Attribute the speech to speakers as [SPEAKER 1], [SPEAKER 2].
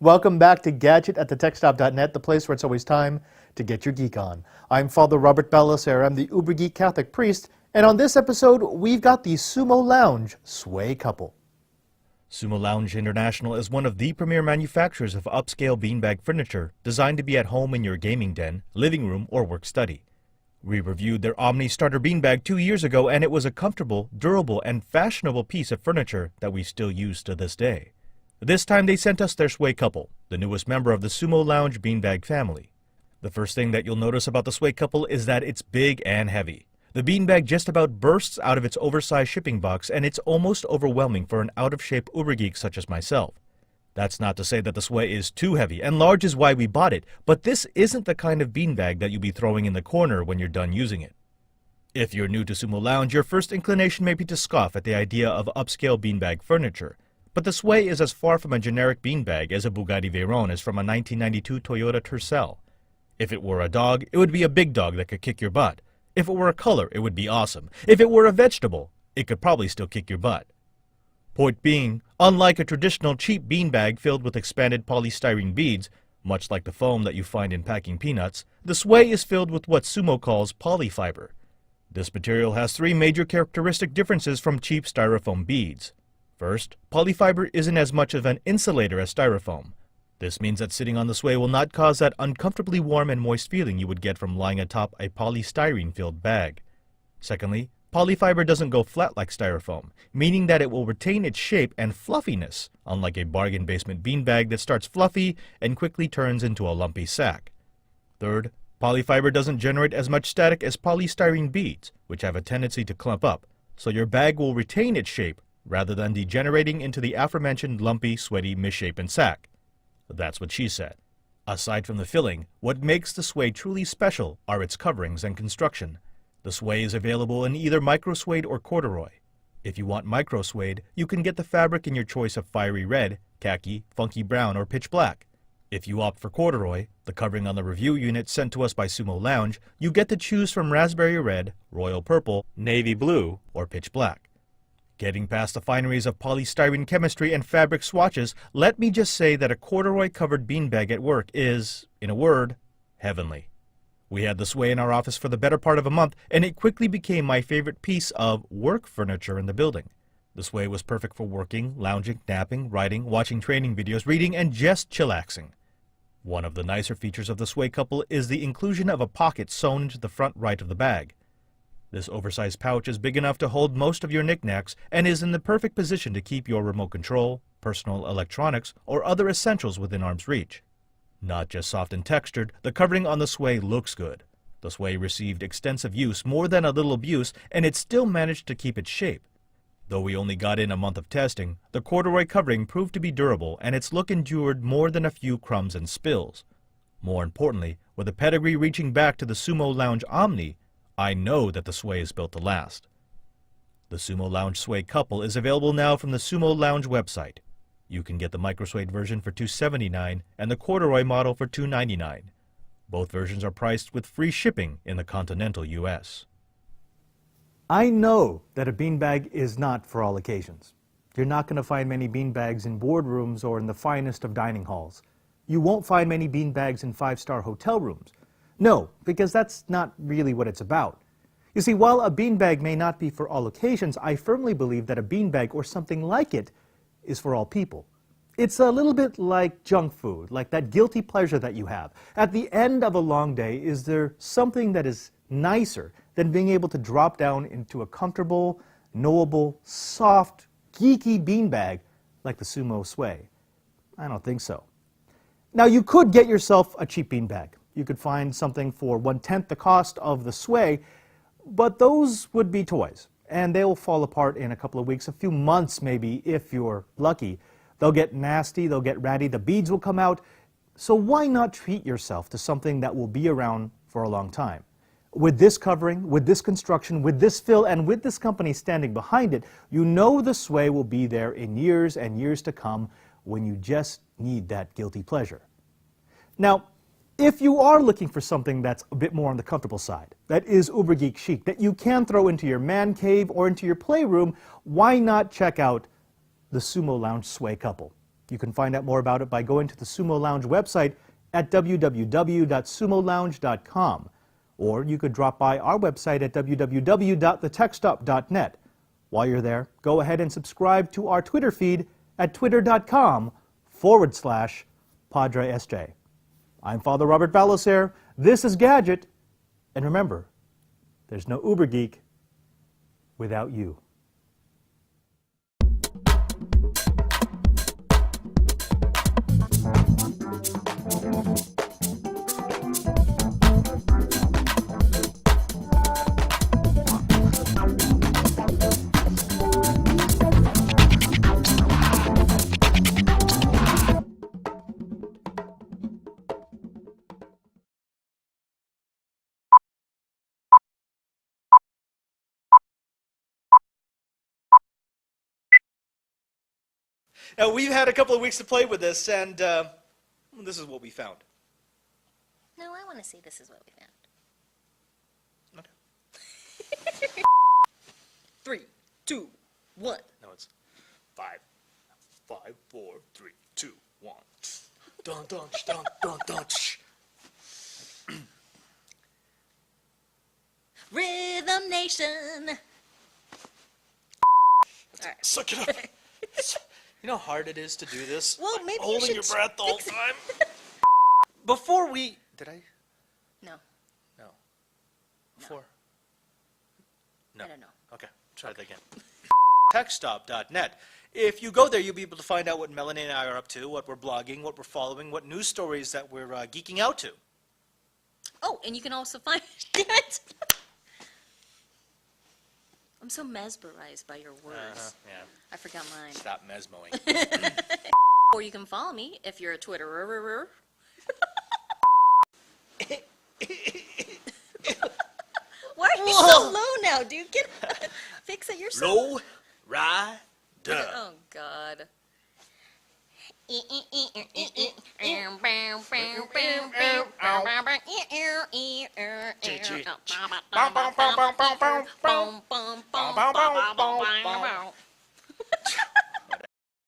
[SPEAKER 1] Welcome back to Gadget at thetechstop.net, the place where it's always time to get your geek on. I'm Father Robert Balacer. I'm the uber geek Catholic priest, and on this episode, we've got the Sumo Lounge sway couple.
[SPEAKER 2] Sumo Lounge International is one of the premier manufacturers of upscale beanbag furniture designed to be at home in your gaming den, living room, or work study. We reviewed their Omni Starter beanbag 2 years ago, and it was a comfortable, durable, and fashionable piece of furniture that we still use to this day. This time they sent us their Sway Couple, the newest member of the Sumo Lounge beanbag family. The first thing that you'll notice about the Sway Couple is that it's big and heavy. The beanbag just about bursts out of its oversized shipping box, and it's almost overwhelming for an out-of-shape uber geek such as myself. That's not to say that the Sway is too heavy, and large is why we bought it, but this isn't the kind of beanbag that you'll be throwing in the corner when you're done using it. If you're new to Sumo Lounge, your first inclination may be to scoff at the idea of upscale beanbag furniture. But the Sway is as far from a generic beanbag as a Bugatti Veyron is from a 1992 Toyota Tercel. If it were a dog, it would be a big dog that could kick your butt. If it were a color, it would be awesome. If it were a vegetable, it could probably still kick your butt. Point being, unlike a traditional cheap beanbag filled with expanded polystyrene beads, much like the foam that you find in packing peanuts, the Sway is filled with what Sumo calls polyfiber. This material has three major characteristic differences from cheap styrofoam beads. First, polyfiber isn't as much of an insulator as styrofoam. This means that sitting on the Sway will not cause that uncomfortably warm and moist feeling you would get from lying atop a polystyrene-filled bag. Secondly, polyfiber doesn't go flat like styrofoam, meaning that it will retain its shape and fluffiness, unlike a bargain basement beanbag that starts fluffy and quickly turns into a lumpy sack. Third, polyfiber doesn't generate as much static as polystyrene beads, which have a tendency to clump up, so your bag will retain its shape rather than degenerating into the aforementioned lumpy, sweaty, misshapen sack. That's what she said. Aside from the filling, what makes the Sway truly special are its coverings and construction. The Sway is available in either micro-suede or corduroy. If you want micro-suede, you can get the fabric in your choice of fiery red, khaki, funky brown, or pitch black. If you opt for corduroy, the covering on the review unit sent to us by Sumo Lounge, you get to choose from raspberry red, royal purple, navy blue, or pitch black. Getting past the fineries of polystyrene chemistry and fabric swatches, let me just say that a corduroy-covered beanbag at work is, in a word, heavenly. We had the Sway in our office for the better part of a month, and it quickly became my favorite piece of work furniture in the building. The Sway was perfect for working, lounging, napping, writing, watching training videos, reading, and just chillaxing. One of the nicer features of the Sway Couple is the inclusion of a pocket sewn into the front right of the bag. This oversized pouch is big enough to hold most of your knickknacks and is in the perfect position to keep your remote control, personal electronics, or other essentials within arm's reach. Not just soft and textured, the covering on the Sway looks good. The Sway received extensive use, more than a little abuse, and it still managed to keep its shape. Though we only got in a month of testing, the corduroy covering proved to be durable and its look endured more than a few crumbs and spills. More importantly, with a pedigree reaching back to the Sumo Lounge Omni, I know that the Sway is built to last. The Sumo Lounge Sway Couple is available now from the Sumo Lounge website. You can get the micro-suede version for $279 and the corduroy model for $299. Both versions are priced with free shipping in the continental U.S.
[SPEAKER 1] I know that a beanbag is not for all occasions. You're not going to find many beanbags in boardrooms or in the finest of dining halls. You won't find many beanbags in five-star hotel rooms. No, because that's not really what it's about. You see, while a beanbag may not be for all occasions, I firmly believe that a beanbag or something like it is for all people. It's a little bit like junk food, like that guilty pleasure that you have. At the end of a long day, is there something that is nicer than being able to drop down into a comfortable, knowable, soft, geeky beanbag like the Sumo Sway? I don't think so. Now, you could get yourself a cheap beanbag. You could find something for 1/10 the cost of the Sway, but those would be toys, and they will fall apart in a couple of weeks, a few months maybe, if you're lucky. They'll get nasty, they'll get ratty, the beads will come out. So why not treat yourself to something that will be around for a long time? With this covering, with this construction, with this fill, and with this company standing behind it, you know the Sway will be there in years and years to come when you just need that guilty pleasure. Now, if you are looking for something that's a bit more on the comfortable side, that is uber geek chic, that you can throw into your man cave or into your playroom, why not check out the Sumo Lounge Sway Couple? You can find out more about it by going to the Sumo Lounge website at www.sumolounge.com, or you could drop by our website at www.thetechstop.net. While you're there, go ahead and subscribe to our Twitter feed at twitter.com/PadreSJ. I'm Father Robert Balacer. This is Gadget. And remember, there's no Uber Geek without you.
[SPEAKER 2] Now, we've had a couple of weeks to play with this, and this is what we found.
[SPEAKER 3] No, I want to see this is what we found.
[SPEAKER 2] Okay.
[SPEAKER 3] 3, 2, 1.
[SPEAKER 2] No, it's 5, 5, 4, 3, 2, 1. Dun, dun, dun, dun, dun.
[SPEAKER 3] Rhythm Nation. All right.
[SPEAKER 2] Suck it up. You know how hard it is to do this?
[SPEAKER 3] Well,
[SPEAKER 2] Like,
[SPEAKER 3] maybe you
[SPEAKER 2] holding
[SPEAKER 3] should
[SPEAKER 2] your breath the whole
[SPEAKER 3] fix it.
[SPEAKER 2] time. Before we... Did I?
[SPEAKER 3] No,
[SPEAKER 2] No. Before? No.
[SPEAKER 3] I don't know.
[SPEAKER 2] Okay, try that again. Techstop.net. If you go there, you'll be able to find out what Melanie and I are up to, what we're blogging, what we're following, what news stories that we're geeking out to.
[SPEAKER 3] Oh, and you can also find... Damn it! I'm so mesmerized by your words.
[SPEAKER 2] Yeah.
[SPEAKER 3] I forgot mine.
[SPEAKER 2] Stop mesmoing.
[SPEAKER 3] Or you can follow me if you're a Twitterer. Why are you so low now, dude? Fix it yourself.
[SPEAKER 2] Low rider.
[SPEAKER 3] Oh, God.